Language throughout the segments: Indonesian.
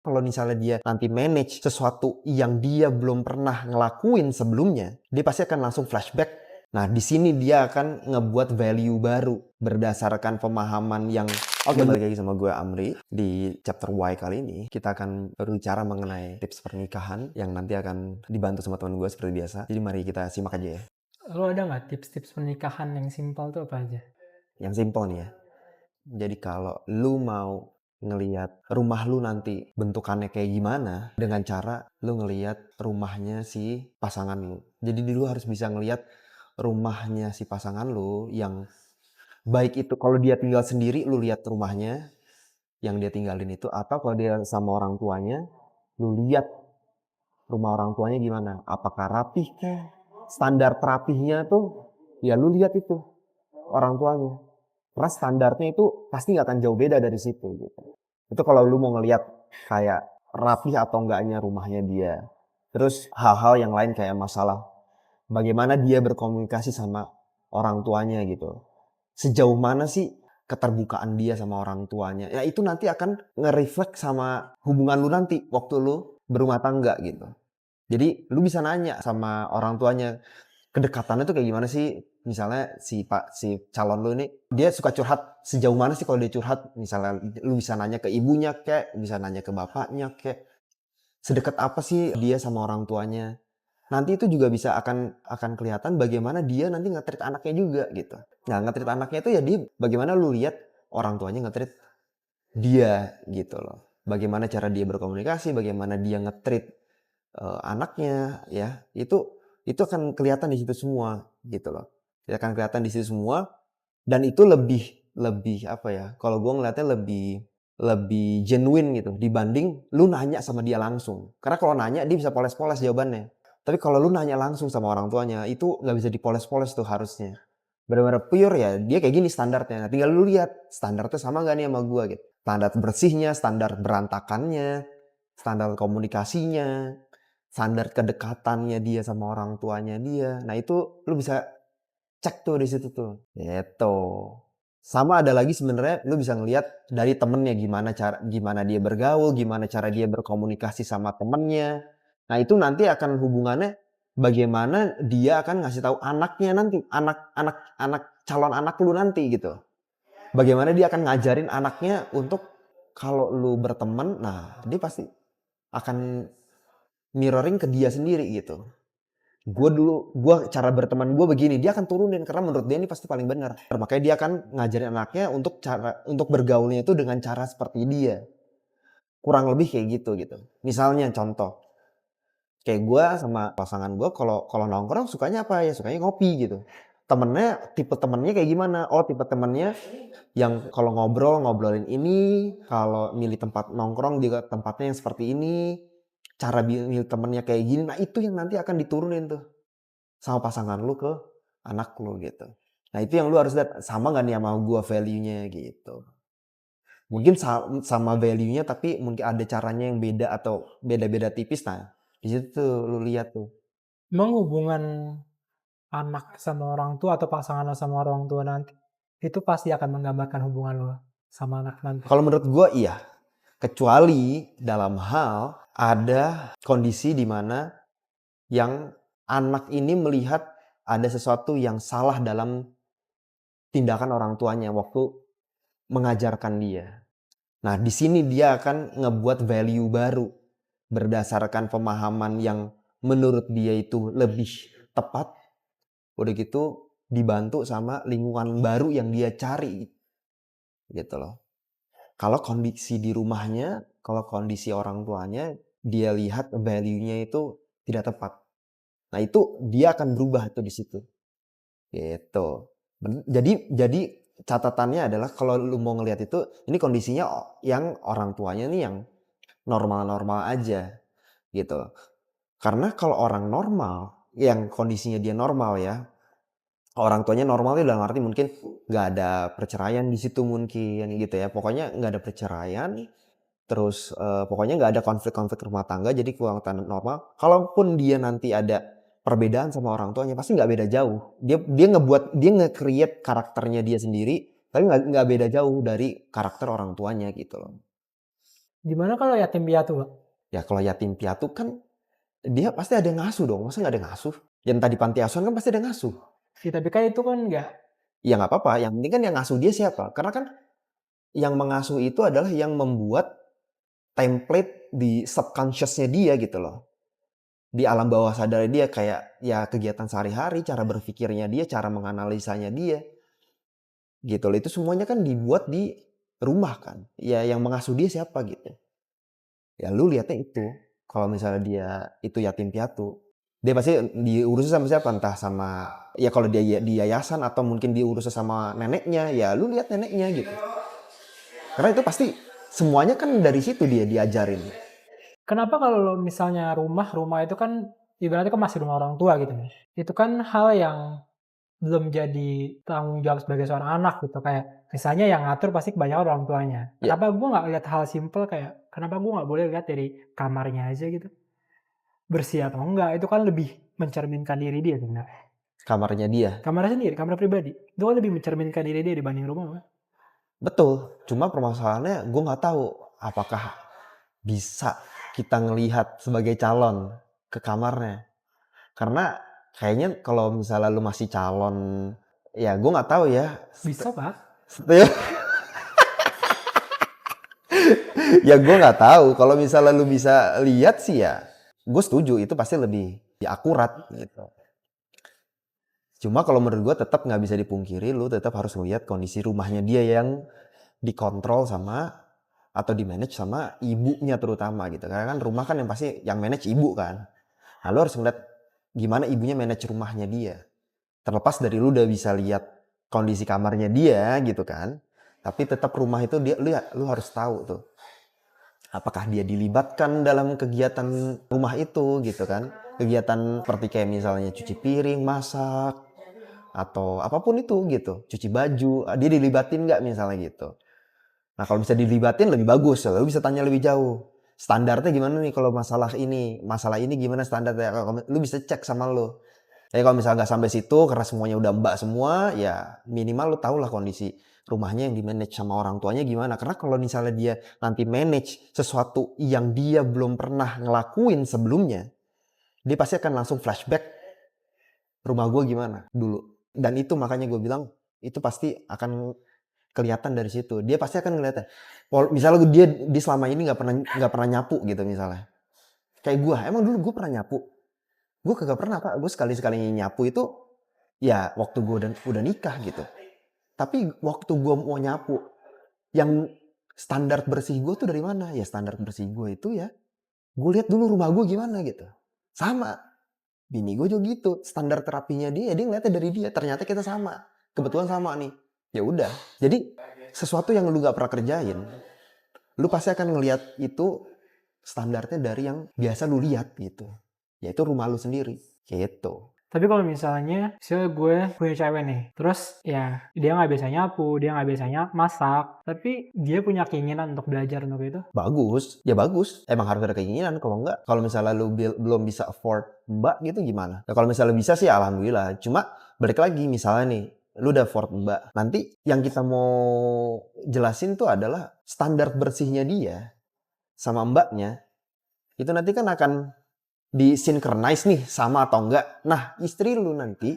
Kalau misalnya dia nanti manage sesuatu yang dia belum pernah ngelakuin sebelumnya, dia pasti akan langsung flashback. Nah, di sini dia akan ngebuat value baru berdasarkan pemahaman yang Oke, balik lagi sama gue Amri. Di chapter Y kali ini, kita akan berbicara mengenai tips pernikahan yang nanti akan dibantu sama teman gue seperti biasa. Jadi mari kita simak aja ya. Lo ada nggak tips-tips pernikahan yang simpel tuh apa aja? Yang simple nih ya. Jadi kalau lu mau ngelihat rumah lu nanti bentukannya kayak gimana dengan cara lu ngelihat rumahnya si pasangan lu. Jadi lu harus bisa ngelihat rumahnya si pasangan lu yang baik itu kalau dia tinggal sendiri lu lihat rumahnya yang dia tinggalin itu, atau kalau dia sama orang tuanya lu lihat rumah orang tuanya gimana. Apakah rapih kah? Standar rapihnya tuh ya lu lihat itu orang tuanya. Karena standarnya itu pasti nggak akan jauh beda dari situ gitu. Itu kalau lu mau ngelihat kayak rapih atau enggaknya rumahnya dia. Terus hal-hal yang lain kayak masalah bagaimana dia berkomunikasi sama orang tuanya gitu. Sejauh mana sih keterbukaan dia sama orang tuanya. Ya itu nanti akan nge-reflect sama hubungan lu nanti waktu lu berumah tangga gitu. Jadi lu bisa nanya sama orang tuanya, kedekatannya tuh kayak gimana sih? Misalnya si calon lu ini dia suka curhat sejauh mana sih kalau dia curhat? Misalnya lu bisa nanya ke ibunya kek, bisa nanya ke bapaknya kek. Sedekat apa sih dia sama orang tuanya? Nanti itu juga bisa akan kelihatan bagaimana dia nanti nge-treat anaknya juga gitu. Nah, nge-treat anaknya itu ya dia bagaimana lu lihat orang tuanya nge-treat dia gitu loh. Bagaimana cara dia berkomunikasi, bagaimana dia nge-treat anaknya ya. Itu akan kelihatan di situ semua gitu loh. Itu akan kelihatan di situ semua dan itu lebih lebih apa ya? Kalau gue ngeliatnya lebih lebih genuine gitu dibanding lu nanya sama dia langsung. Karena kalau nanya dia bisa poles-poles jawabannya. Tapi kalau lu nanya langsung sama orang tuanya itu nggak bisa dipoles-poles tuh harusnya. Benar-benar pure ya dia kayak gini standarnya. Nah, tinggal lu lihat standarnya sama gak nih sama gua gitu. Standar bersihnya, standar berantakannya, standar komunikasinya, standar kedekatannya dia sama orang tuanya dia. Nah itu lu bisa cek tuh di situ tuh. Gitu. Sama ada lagi sebenarnya lu bisa ngelihat dari temennya gimana dia bergaul, gimana cara dia berkomunikasi sama temennya. Nah itu nanti akan hubungannya bagaimana dia akan ngasih tahu anaknya nanti, anak calon anak lu nanti gitu. Bagaimana dia akan ngajarin anaknya untuk kalau lu berteman, nah dia pasti akan mirroring ke dia sendiri gitu. Gue cara berteman gue begini, dia akan turunin karena menurut dia ini pasti paling benar. Makanya dia akan ngajarin anaknya untuk bergaulnya itu dengan cara seperti dia. Kurang lebih kayak gitu. Misalnya contoh, kayak gue sama pasangan gue kalau kalau nongkrong sukanya apa ya? Sukanya ngopi gitu. Tipe temennya kayak gimana? Oh, tipe temennya yang kalau ngobrolin ini, kalau milih tempat nongkrong juga tempatnya yang seperti ini, cara milih temennya kayak gini. Nah, itu yang nanti akan diturunin tuh sama pasangan lu ke anak lu gitu. Nah itu yang lu harus lihat sama gak nih sama gua value-nya gitu. Mungkin sama value-nya tapi mungkin ada caranya yang beda atau beda-beda tipis. Nah di situ tuh lu lihat tuh. Emang hubungan anak sama orang tua atau pasangan lo sama orang tua nanti, itu pasti akan menggambarkan hubungan lo sama anak nanti? Kalau menurut gua iya. Kecuali dalam hal ada kondisi di mana yang anak ini melihat ada sesuatu yang salah dalam tindakan orang tuanya waktu mengajarkan dia. Nah, di sini dia akan ngebuat value baru berdasarkan pemahaman yang menurut dia itu lebih tepat. Udah gitu dibantu sama lingkungan baru yang dia cari gitu loh. Kalau kondisi di rumahnya, kalau kondisi orang tuanya dia lihat value-nya itu tidak tepat. Nah, itu dia akan berubah tuh di situ. Gitu. Jadi catatannya adalah kalau lu mau ngelihat itu ini kondisinya yang orang tuanya nih yang normal-normal aja gitu. Karena kalau orang normal, yang kondisinya dia normal ya, orang tuanya normal itu dalam arti mungkin nggak ada perceraian di situ mungkin gitu ya. Pokoknya nggak ada perceraian, terus pokoknya nggak ada konflik-konflik rumah tangga, jadi kekuatan normal. Kalaupun dia nanti ada perbedaan sama orang tuanya, pasti nggak beda jauh. Dia nge-create karakternya dia sendiri, tapi nggak beda jauh dari karakter orang tuanya gitu loh. Gimana kalau yatim piatu, Kak? Ya kalau yatim piatu kan dia pasti ada yang ngasuh dong, masa nggak ada yang ngasuh? Yang tadi panti asuhan kan pasti ada yang ngasuh. Ya tapi kan itu kan nggak Ya nggak apa-apa, yang penting kan yang ngasuh dia siapa? Karena kan yang mengasuh itu adalah yang membuat template di subconscious-nya dia gitu loh. Di alam bawah sadar dia kayak ya kegiatan sehari-hari, cara berpikirnya dia, cara menganalisanya dia. Gitu loh. Itu semuanya kan dibuat di rumah kan. Ya yang mengasuh dia siapa gitu. Ya lu lihatnya itu. Kalau misalnya dia itu yatim piatu, dia pasti diurus sama siapa? Entah sama ya kalau dia di yayasan atau mungkin diurus sama neneknya, ya lu lihat neneknya gitu. Karena itu pasti semuanya kan dari situ dia diajarin. kenapa kalau misalnya rumah itu kan ibaratnya kan masih rumah orang tua gitu ya. Itu kan hal yang belum jadi tanggung jawab sebagai seorang anak gitu, kayak misalnya yang ngatur pasti kebanyakan orang tuanya. Ya, Kenapa gue nggak lihat hal simpel kayak, kenapa gue nggak boleh lihat dari kamarnya aja gitu, bersih atau enggak, itu kan lebih mencerminkan diri dia sebenarnya. kamarnya dia. Kamarnya sendiri, kamar pribadi, itu kan lebih mencerminkan diri dia dibanding rumah kan. Betul. Cuma permasalahannya gue nggak tahu apakah bisa kita ngelihat sebagai calon ke kamarnya. Karena kayaknya kalau misalnya lu masih calon, ya gue nggak tahu ya. Bisa Pak. Ya gue nggak tahu. Kalau misalnya lu bisa lihat sih ya, gue setuju itu pasti lebih akurat gitu. Cuma kalau menurut gue tetap nggak bisa dipungkiri, lu tetap harus melihat kondisi rumahnya dia yang dikontrol sama atau di manage sama ibunya terutama gitu. Karena kan rumah kan yang pasti yang manage ibu kan. Nah, lu harus ngeliat gimana ibunya manage rumahnya dia. Terlepas dari lu udah bisa lihat kondisi kamarnya dia gitu kan. Tapi tetap rumah itu dia lu harus tahu tuh. Apakah dia dilibatkan dalam kegiatan rumah itu gitu kan. Kegiatan seperti kayak misalnya cuci piring, masak, atau apapun itu gitu. Cuci baju, dia dilibatin nggak misalnya gitu. Nah kalau bisa dilibatin lebih bagus, lu bisa tanya lebih jauh. Standarnya gimana nih kalau masalah ini gimana standarnya? Lu bisa cek sama lu. Tapi kalau misalnya nggak sampai situ karena semuanya udah mbak semua, ya minimal lu tau lah kondisi rumahnya yang di manage sama orang tuanya gimana. Karena kalau misalnya dia nanti manage sesuatu yang dia belum pernah ngelakuin sebelumnya, dia pasti akan langsung flashback rumah gue gimana dulu. Dan itu makanya gue bilang itu pasti akan kelihatan dari situ. Dia pasti akan ngeliatnya. Misalnya dia selama ini nggak pernah nyapu gitu misalnya. Kayak gue, emang dulu gue pernah nyapu. Gue kagak pernah Pak. Gue sekali-sekali nyapu itu ya waktu gue udah nikah gitu. Tapi waktu gue mau nyapu, yang standar bersih gue tuh dari mana? Ya standar bersih gue itu ya, gue lihat dulu rumah gue gimana gitu. Sama, bini gue juga gitu. Standar terapinya dia ngeliatnya dari dia. Ternyata kita sama. Kebetulan sama nih. Ya udah. Jadi sesuatu yang lu gak pernah kerjain, lu pasti akan ngelihat itu standarnya dari yang biasa lu lihat gitu. Yaitu rumah lu sendiri. Gitu. Tapi kalau misalnya gue punya cewek nih, terus ya dia nggak biasa nyapu, dia nggak biasanya masak, tapi dia punya keinginan untuk belajar untuk itu. Bagus, ya bagus. Emang harus ada keinginan. Kalau enggak, kalau misalnya lu belum bisa afford mbak gitu gimana? Nah, kalau misalnya bisa sih alhamdulillah. Cuma balik lagi misalnya nih, lu udah afford mbak. Nanti yang kita mau jelasin tuh adalah standar bersihnya dia sama mbaknya. Itu nanti kan akan disinkronize nih sama atau enggak. Nah, istri lu nanti,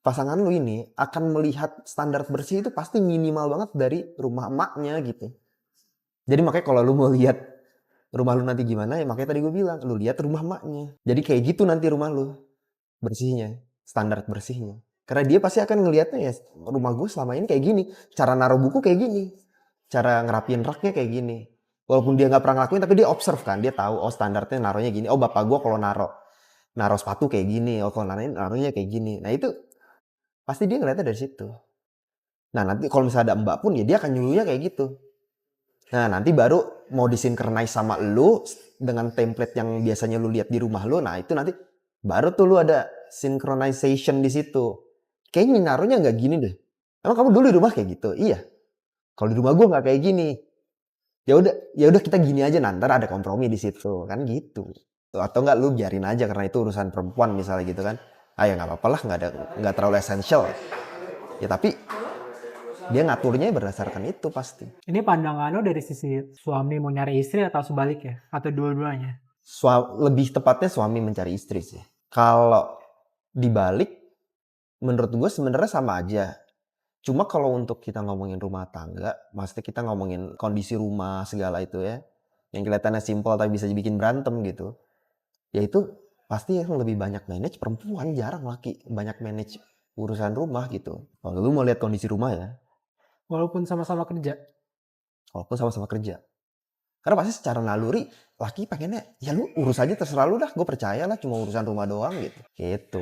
pasangan lu ini akan melihat standar bersih itu pasti minimal banget dari rumah emaknya gitu. Jadi makanya kalau lu mau lihat rumah lu nanti gimana ya makanya tadi gue bilang lu lihat rumah emaknya. Jadi kayak gitu nanti rumah lu bersihnya, standar bersihnya. Karena dia pasti akan ngelihatnya ya rumah gue selama ini kayak gini, cara naruh buku kayak gini, cara ngerapin raknya kayak gini. Walaupun dia nggak pernah ngelakuin tapi dia observe kan, dia tahu oh standarnya naruhnya gini. Oh bapak gue kalau naruh sepatu kayak gini, oh kalau naruhnya kayak gini. Nah itu pasti dia ngeliatnya dari situ. Nah nanti kalau misalnya ada mbak pun ya dia akan nyuruhnya kayak gitu. Nah nanti baru mau disinkronize sama lu dengan template yang biasanya lu lihat di rumah lu. Nah itu nanti baru tuh lu ada synchronization di situ. Kayaknya naruhnya nggak gini deh. Emang kamu dulu di rumah kayak gitu? Iya. Kalau di rumah gue nggak kayak gini. Ya udah kita gini aja nanti ada kompromi di situ kan gitu. Atau enggak lu biarin aja karena itu urusan perempuan misalnya gitu kan. Ah ya nggak apa-apa lah nggak terlalu essential. Ya tapi dia ngaturnya berdasarkan itu pasti. Ini pandangan lo dari sisi suami mau nyari istri atau sebaliknya? Atau dua-duanya? Lebih tepatnya suami mencari istri sih. Kalau dibalik, menurut gue sebenarnya sama aja. Cuma kalau untuk kita ngomongin rumah tangga, maksudnya kita ngomongin kondisi rumah segala itu ya, yang kelihatannya simpel tapi bisa dibikin berantem gitu, ya itu pasti yang lebih banyak manage perempuan, jarang laki banyak manage urusan rumah gitu. Kalau lu mau lihat kondisi rumah ya, Walaupun sama-sama kerja. walaupun sama-sama kerja. Karena pasti secara naluri, laki pengennya, ya lu urus aja terserah lu dah, gue percaya lah cuma urusan rumah doang gitu. Gitu.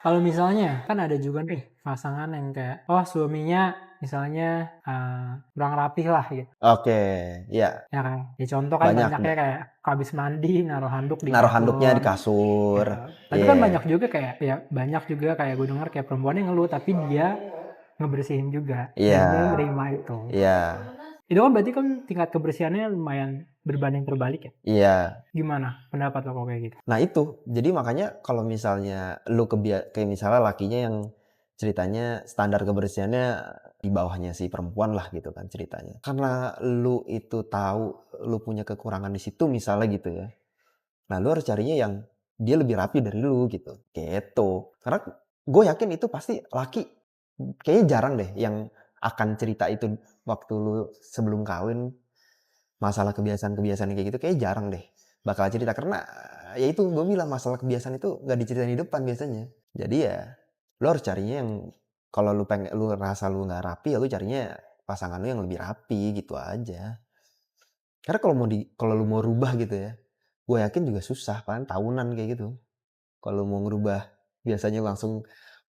Kalau misalnya, kan ada juga nih pasangan yang kayak, oh suaminya misalnya kurang rapih lah gitu. Oke, ya. Ya kan? Ya contoh kan Banyak, banyaknya kayak habis mandi naruh handuk di naruh handuknya di kasur. kasur. Ya. Tapi kan Iya. banyak juga kayak, ya banyak juga kayak gue dengar kayak perempuan yang ngeluh tapi dia ngebersihin juga dan Iya. dia nerima itu. Iya. Itu kan berarti kan tingkat kebersihannya lumayan berbanding terbalik ya? Iya. Gimana pendapat lo kalau kayak gitu? Nah itu, jadi makanya kalau misalnya lu kayak misalnya lakinya yang ceritanya standar kebersihannya di bawahnya si perempuan lah gitu kan ceritanya. Karena lu itu tahu lu punya kekurangan di situ misalnya gitu ya. Nah lu harus carinya yang dia lebih rapi dari lu gitu. Gitu. Karena gue yakin itu pasti laki kayaknya jarang deh yang akan cerita itu waktu lu sebelum kawin. Masalah kebiasaan-kebiasaan kayak gitu kayaknya jarang deh bakal cerita. Karena ya itu gue bilang masalah kebiasaan itu gak diceritain di depan biasanya. Jadi ya lu harus carinya yang kalau lu rasa lu gak rapi ya lu carinya pasangan lu yang lebih rapi gitu aja. Karena kalau lu mau rubah gitu ya, gue yakin juga susah kan tahunan kayak gitu. Kalau mau ngerubah biasanya langsung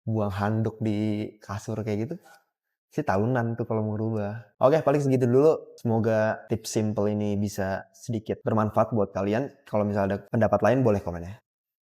buang handuk di kasur kayak gitu sih tahunan tuh kalau mau rubah. Oke, paling segitu dulu. Semoga tips simple ini bisa sedikit bermanfaat buat kalian. Kalau misalnya ada pendapat lain boleh komen ya.